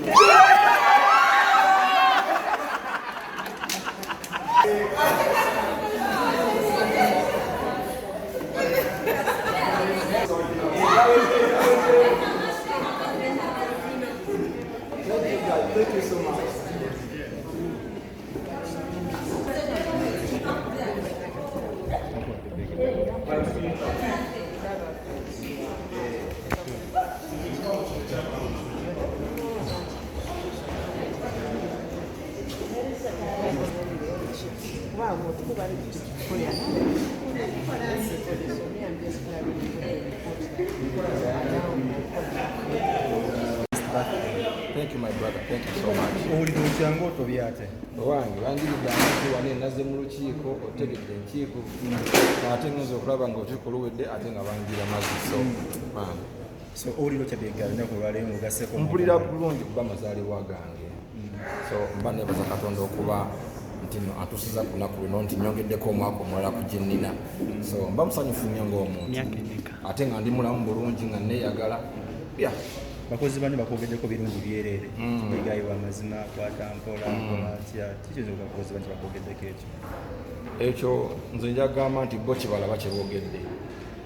Thank you so much. Wow, Thank you, my brother. Thank you so much. Owulira otyangu otobyate Owange banjirira abantu wane naze mu lukiiko otegedde enkiiko ate ngenza okulaba nga olukiiko luwedde ate nga banjira mazzi so owulira okyabega lunaku olwaleero mugasseko mpulira bulungi kuba mazaalibwa gange so mba nebaza Katonda okuba nti antusiza ku lunaku luno nti nyongeddeko omwaka omulala ku gye nnina so mba musanyufu nnyo ng'omuntu ate nga ndi mulamu bulungi nga neeyagala bakozi bano bakwogeddeko birungi byereere egayi w'amazima kwata mpola atya kikizo bakozi bano bakwogeddeko ekyo nze njagamba nti bo kyebalaba kyeboogedde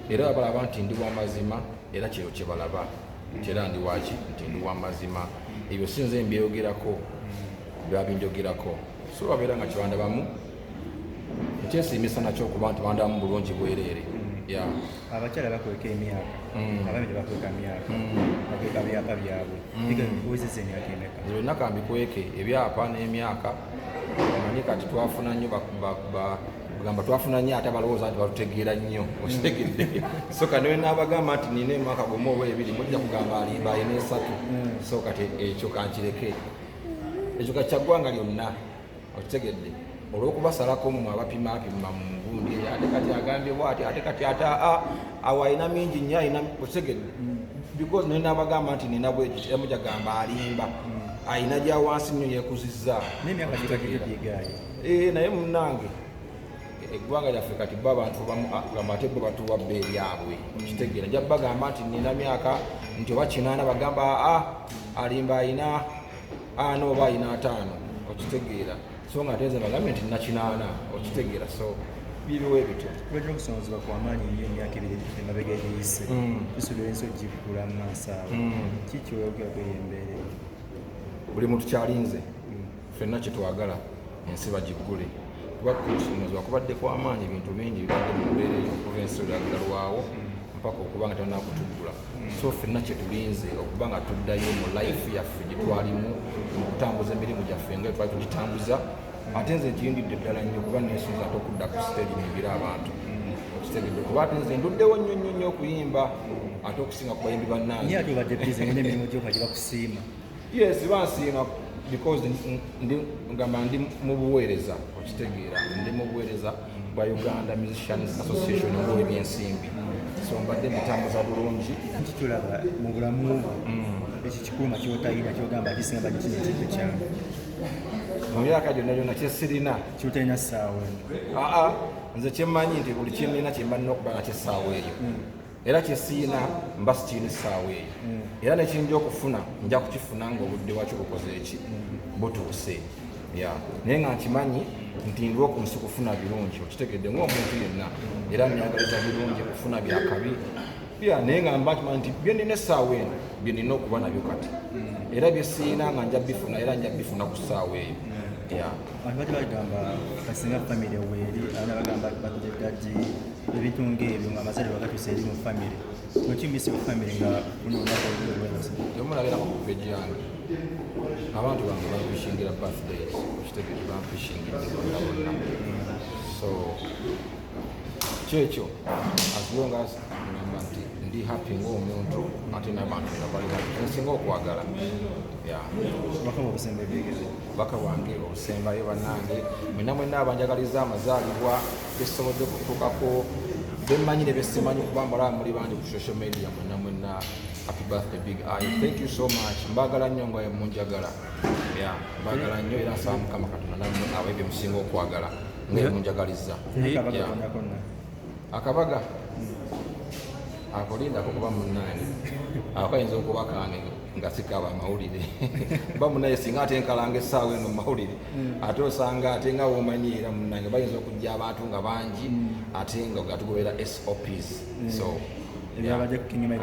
era balaba nti ndi w'amazima era kyeyo kyebalaba nti era ndi waki nti ndi w'amazima ebyo si nze mbyeyogerako babinjogerako so babeera nga kyebandabamu nkyesiimisa nakyo okuba nti bandabamu bulungi bwereere abakyala bakweka emyaka abaami tebakweka myaka bakweka byapa byabwe biwezezza emyaka emeka byonna kambikweke ebyapa n'emyaka omanyi kati twafuna nnyo gamba twafuna nnyo ate abalowooza nti batutegeera nnyo okitegedde so kati niwe naabagamba nti nina emyaka gumu oba ebiri mujja kugamba alimba ayina esatu so kati ekyo kankireke ekyo kati kyaggwanga lyonna okitegedde olw'okubasalako mmwe abapimapima mu ngundi ate kati agambye bwati ate kati awo alina mingi nnyo alina okitegedde because naye nabagamba nti nina bwekiti emu gyagamba alimba alina gya wansi nnyo yeekuzizza n'emyaka gyegaye naye munnange eggwanga lyaffe kati bo abantu gamba ate bo batuwa bbeeri abwe okitegeera nja bagamba nti nina myaka nti oba 8 bagamba alimba alina 4 oba alina 5 okitegeera so nga teze bagambye nti nina 8 okitegeera so biriwo ebityo lwajja okusonozebwa kwamaanyi nnyo emyaka ebiri emabega egiyise tusuubira ensi ogikula mu maaso awo kiki weogerako embeera buli muntu kyalinze ffenna kyetwagala ensi bagiggule kuba kusomozebwa kubadde kwamaanyi ebintu bingi bibadde mu mbeera eyo okuva ensi olyagalwawo mpaka okuba nga talina kutuggula so ffenna kyetulinze okuba nga tuddayo mu life yaffe gyetwalimu mu kutambuza emirimu gyaffe nga twali tugitambuza ate nze nkiyindidde ddala nnyo kuba nesunza ate okudda ku stage nimbira abantu okitegedde kuba ate nze nduddewo nnyo nnyo nnyo okuyimba ate okusinga ku bayimbi bannange ate obadde bize n'emirimu gyokaji bakusiima yes bansiima because ngamba ndi mu buweereza okitegeera ndi mu buweereza bwa Uganda Musicians Association ng'ow'ebyensimbi so mbadde mbitambuza bulungi kitulaba mu bulamu ekikikuluma kyotalina kyogamba kisinga bali kino ekintu kyange mu myaka gyonna gyonna kyesirina kyotalina ssaawa nze kyemmanyi nti buli kyenina kyembalina okuba nga kyessaawa eyo era kyesiina mba sikiina essaawa eyo era nekinja okufuna nja kukifuna ngaobudde bwakyo bukoze eki butuuse naye nga nkimanyi nti ndi okunsi kufuna birungi okitegedde ng'omuntu yenna era nyagaliza birungi kufuna byakabi naye nga mba kimanyi nti byendina essaawa eno byendina okuba nabyo kati era byesiina nga nja bifuna era nja bifuna ku ssaawa eyo abantu bati bagamba basinga famire weeri abana bagamba badadi ebintu ng'ebyo nga amazalibwa gatuusa eri mu famire nokimbisa famire nga buno olunaku olwolwensi omulabirako ku peji yange abantu bange bampishingira birthdays okitegeeza bampishingira bonna bonna so kyekyo as long as ngamba nti ndi happy ng'omuntu ate n'abantu nga bali nsinga okwagala bakaba obusembe bwegeze baka wange obusembayo bannange mwenna abanjagaliza amazaalibwa besobodde kutuukako bemmanyire besimanyi kuba mbalaba muli bangi ku social media mwenna happy birthday big eye thank you so much mbagala nnyo nga munjagala mbagala nnyo era nsaba mukama katonda nammwe abebyo musinga okwagala nga munjagaliza akabaga akolindako kuba munnange akayinza okuba kange nga sikaba amawulire ba munaye singa ate nkalanga essaawa eno mumawulire ate osanga ate nga womanyiira munange bayinza okujja abantu nga bangi ate nga gatugobera SOPs so ebyabadde kukinyuma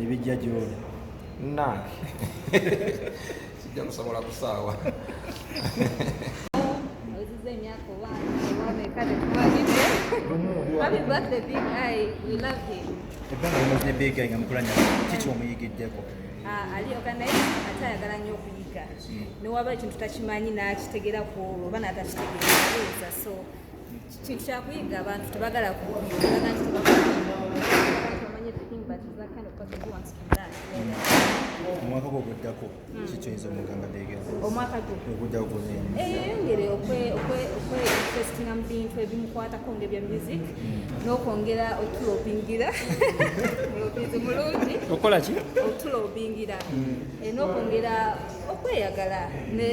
ebijja gyoli nange sijja kusobola kusaawa Happy birthday, Big Eye. We love him. ebbanga omazine Big Eye nga mukulanya kiki omuyigiddeko Ali organize atayagala nnyo okuyiga newaba ekintu takimanyi n'akitegeera ku olwo oba n'atakitegeera so kintu kyakuyiga abantu tebagala omwaka gwo oguddako kiki oyinza omugamba Big Eye omwaka oguddako gwozeemu eyongere okweinvestinga mu bintu ebimukwatako ng'ebya music n'okwongera otulobingira obuzi mulungi okola ki otulobingira n'okwongera okweyagala ne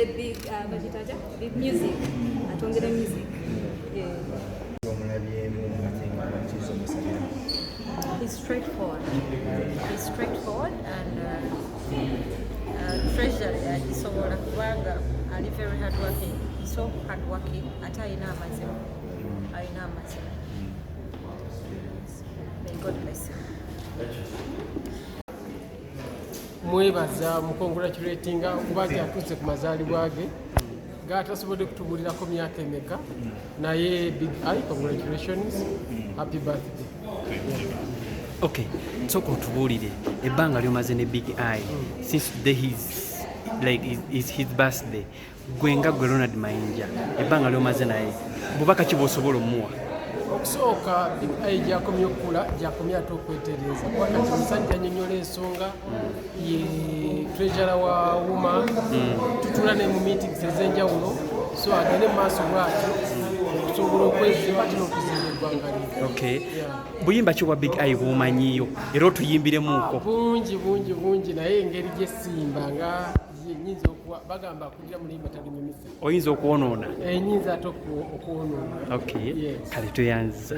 bagitaja big music atwongere music omulabyemu ate nga kiza omusabira He's straightforward. He's straightforward and treasury agisobola kubanga ali very hardworking. He's so hardworking ate alina amazima. May God bless him. Mwebaza mukongratulatinga kuba atuuse ku mazaalibwa ge gatasobodde kutubuulirako myaka emeka naye Big Eye, congratulations, happy birthday. Okay, sooka otubuulire ebbanga lyomaze ne Big Eye since today is his birthday gwe nga gwe Ronald Mayinja ebbanga lyomaze naye bubaka ki bw'osobola omuwa? Okusooka Big Eye gyakomye okukula gyakomye ate okwetereeza kubanga kimusajja annyonnyola ensonga ye treasurer wa WUMA tutula ne mu meetings ez'enjawulo so agende mu maaso bwatyo okusobola okwezimba ate n'okuzimba eggwanga lye. Okay, buyimba ki obwa Big Eye bw'omanyiyo era otuyimbiremu bungi naye engeri gyesimba nga yenyinza okuwa bagamba akulira mulimba talinyumisa oyinza okwonoona enyinza ate okwonoona. Okay, Yes. kale toyanza